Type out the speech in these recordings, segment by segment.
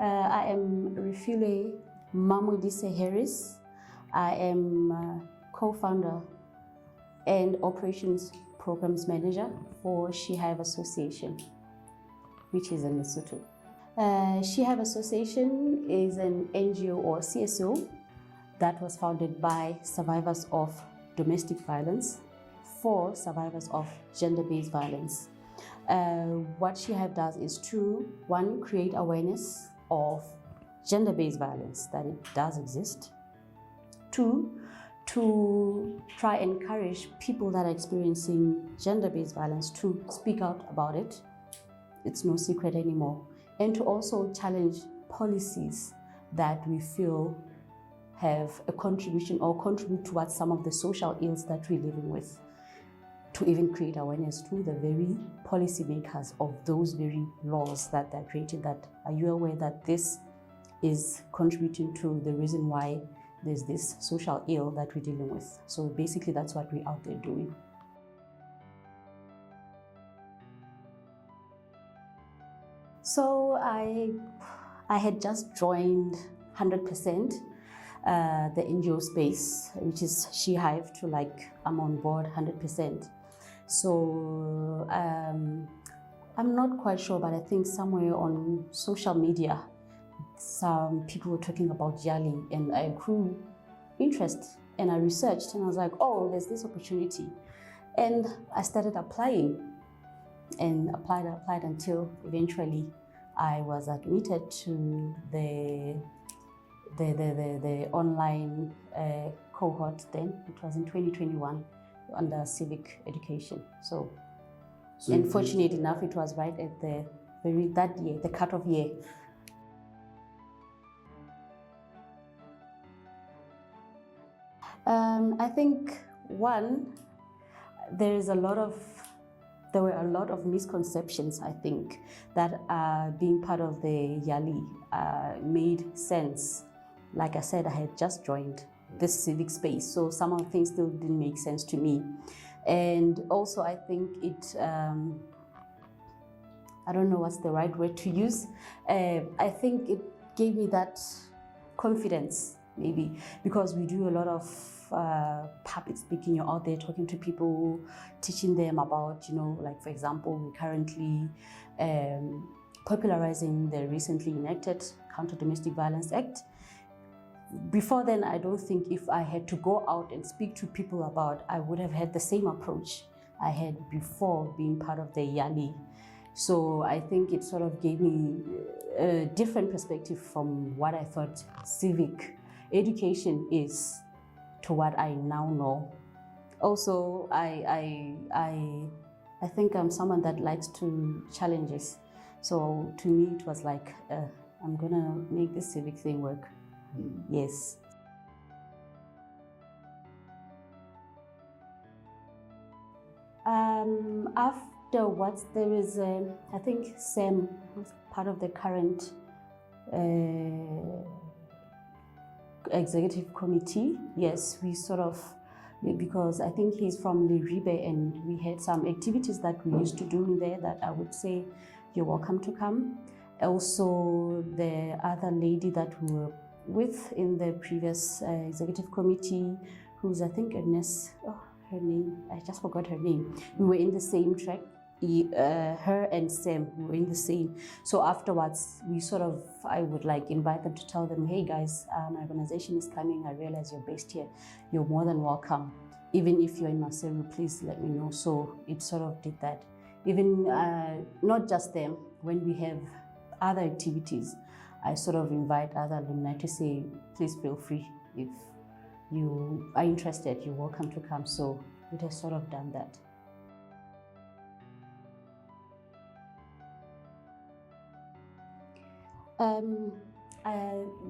I am Refiloe Mamudise Harris. I am co-founder and operations programs manager for SheHive Association, which is in Lesotho. SheHive Association is an NGO or CSO that was founded by survivors of domestic violence for survivors of gender-based violence. What SheHive does is to, one, create awareness of gender-based violence, that it does exist. Two, to try and encourage people that are experiencing gender-based violence to speak out about it. It's no secret anymore. And to also challenge policies that we feel have a contribution or contribute towards some of the social ills that we're living with, to even create awareness to the very policymakers of those very laws that they're creating. That, are you aware that this is contributing to the reason why there's this social ill that we're dealing with? So basically that's what we're out there doing. So I had just joined 100% the NGO space, which is SheHive, to like, I'm on board 100%. So I'm not quite sure, but I think somewhere on social media, some people were talking about YALI, and I grew interest and I researched and I was like, oh, there's this opportunity. And I started applying and applied until eventually I was admitted to the online cohort then. It was in 2021 under civic education. So and fortunate enough, it was right at that year, the cutoff year. I think, one, there were a lot of misconceptions, I think, that being part of the YALI made sense. Like I said, I had just joined this civic space, so some of the things still didn't make sense to me. And also, I think it, I don't know what's the right word to use. I think it gave me that confidence, maybe, because we do a lot of public speaking. You're out there talking to people, teaching them about, like, for example, we're currently popularizing the recently enacted Counter Domestic Violence Act. Before then, I don't think if I had to go out and speak to people about, I would have had the same approach I had before being part of the YALI. So I think it sort of gave me a different perspective from what I thought civic education is to what I now know. Also, I think I'm someone that likes to challenges. So to me, it was like, I'm gonna make this civic thing work. Yes. Afterwards, there is, I think Sam, who's part of the current executive committee. Yes, we sort of, because I think he's from Leribe, and we had some activities that we used to do in there that I would say you're welcome to come. Also, the other lady that we were with in the previous executive committee, who's, I think, Ernest, her name, I just forgot her name. We were in the same track. Her and Sam were in the same. So afterwards, we sort of, I would like invite them to tell them, hey guys, my organization is coming. I realize you're based here. You're more than welcome. Even if you're in Maseru, please let me know. So it sort of did that. Even not just them, when we have other activities, I sort of invite other alumni to say, please feel free. If you are interested, you're welcome to come. So it has sort of done that.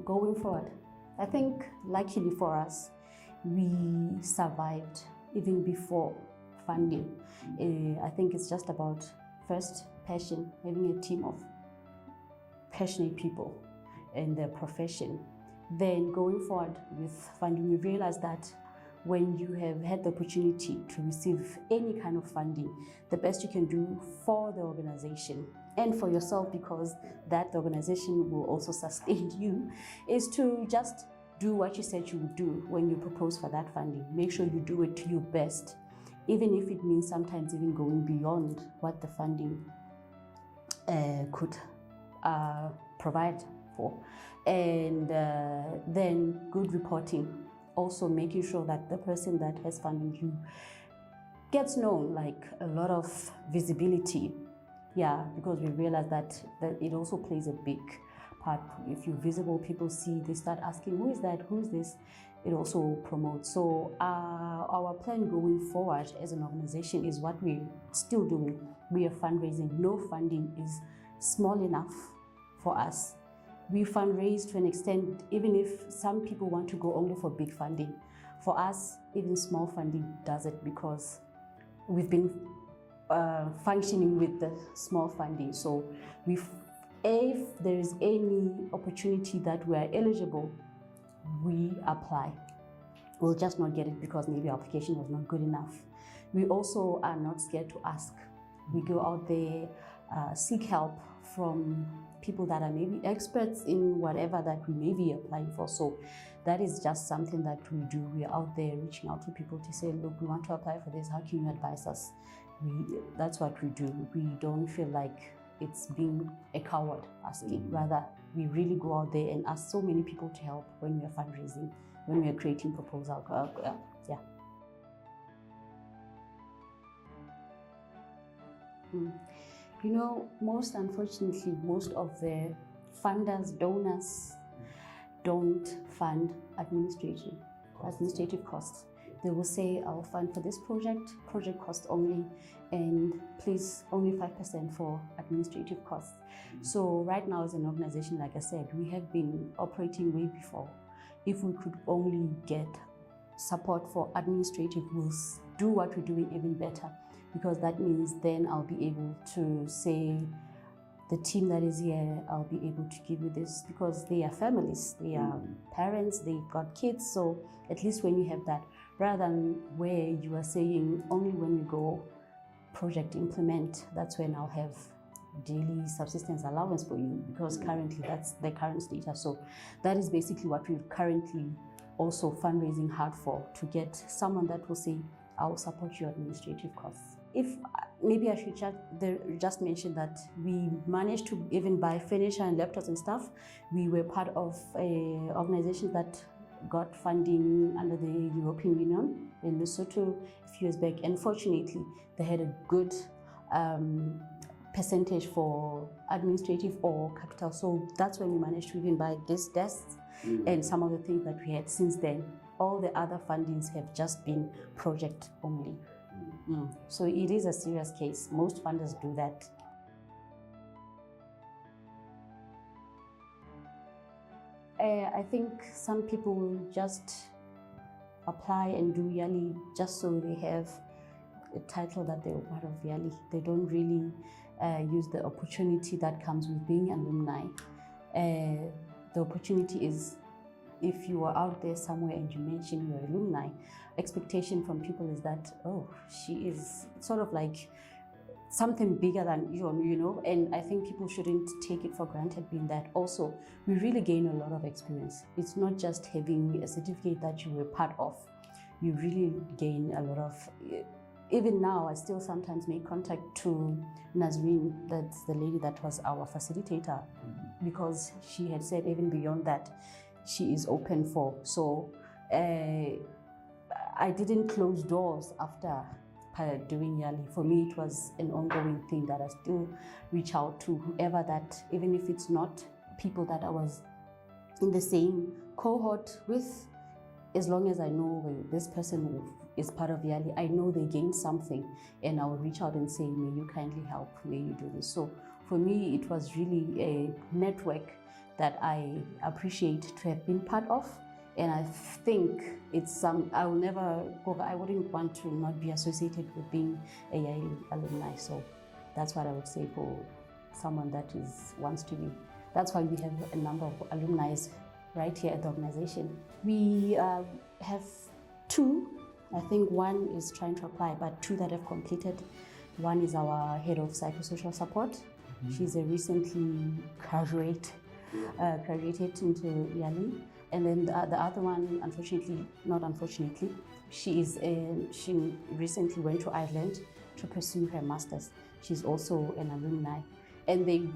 Going forward, I think luckily for us, we survived even before funding. I think it's just about, first, passion, having a team of passionate people in their profession. Then going forward with funding, we realized that when you have had the opportunity to receive any kind of funding, the best you can do for the organization and for yourself, because that organization will also sustain you, is to just do what you said you would do when you propose for that funding. Make sure you do it to your best, even if it means sometimes even going beyond what the funding could provide for. And then good reporting, also making sure that the person that has funded you gets known, like a lot of visibility. Yeah, because we realize that it also plays a big part. If you're visible, people see, they start asking, who is that, who's this? It also promotes. So our plan going forward as an organization is what we're still doing. We are fundraising. No funding is small enough for us. We fundraise to an extent, even if some people want to go only for big funding. For us, even small funding does it, because we've been functioning with the small funding. So if there is any opportunity that we are eligible, we apply. We'll just not get it because maybe our application was not good enough. We also are not scared to ask. We go out there, seek help from people that are maybe experts in whatever that we may be applying for. So that is just something that we do. We are out there reaching out to people to say, look, we want to apply for this. How can you advise us? That's what we do. We don't feel like it's being a coward asking. Rather, we really go out there and ask so many people to help when we are fundraising, when we are creating proposals. Yeah. You know, unfortunately, most of the funders, donors, don't fund administrative costs. They will say, I'll fund for this project cost only, and please only 5% for administrative costs. So right now as an organization, like I said, we have been operating way before. If we could only get support for administrative, we'll do what we're doing even better, because that means then I'll be able to say, the team that is here, I'll be able to give you this, because they are families, they are parents, they've got kids. So at least when you have that, rather than where you are saying only when we go project implement, that's when I'll have daily subsistence allowance for you, because currently that's the current status. So that is basically what we're currently also fundraising hard for, to get someone that will say, I'll support your administrative costs. If maybe I should just mention that we managed to even buy furniture and laptops and stuff. We were part of an organization that got funding under the European Union in Lesotho a few years back. Unfortunately, they had a good percentage for administrative or capital. So that's when we managed to even buy this desks and some of the things that we had. Since then, all the other fundings have just been project only. So it is a serious case. Most funders do that. I think some people will just apply and do YALI just so they have a title that they were part of YALI. They don't really use the opportunity that comes with being alumni. The opportunity is, if you are out there somewhere and you mention you're alumni, expectation from people is that, oh, she is sort of like something bigger than you know, and I think people shouldn't take it for granted being that. Also, we really gain a lot of experience. It's not just having a certificate that you were part of. You really gain a lot of, even now, I still sometimes make contact to Nazreen, that's the lady that was our facilitator, because she had said even beyond that, she is open for. So I didn't close doors after doing YALI. For me, it was an ongoing thing that I still reach out to whoever that, even if it's not people that I was in the same cohort with, as long as I know when this person is part of YALI, I know they gain something, and I will reach out and say, may you kindly help, may you do this. So for me, it was really a network that I appreciate to have been part of. And I think it's I wouldn't want to not be associated with being a YALI alumni. So that's what I would say for someone that wants to be. That's why we have a number of alumni right here at the organization. We have 2. I think one is trying to apply, but 2 that have completed. One is our head of psychosocial support, She's a recently graduated into YALI. And then the other one, not unfortunately, she recently went to Ireland to pursue her master's. She's also an alumni. And they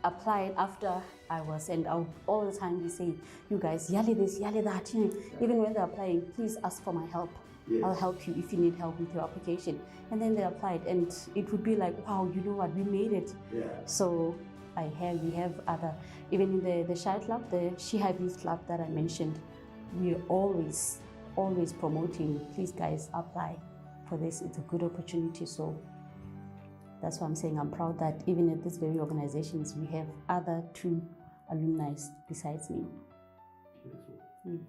applied after I was, and all the time we say, you guys, YALI this, YALI that. Even when they're applying, please ask for my help. Yes. I'll help you if you need help with your application. And then they applied, and it would be like, wow, you know what, we made it. Yeah. So we have other, even in the Shy Club, the She Have Youth Club that I mentioned, we're always promoting, please guys, apply for this. It's a good opportunity. So that's why I'm saying I'm proud that even at this very organizations, we have other two alumni besides me. Refiloe,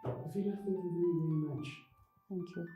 thank you very, very much. Thank you.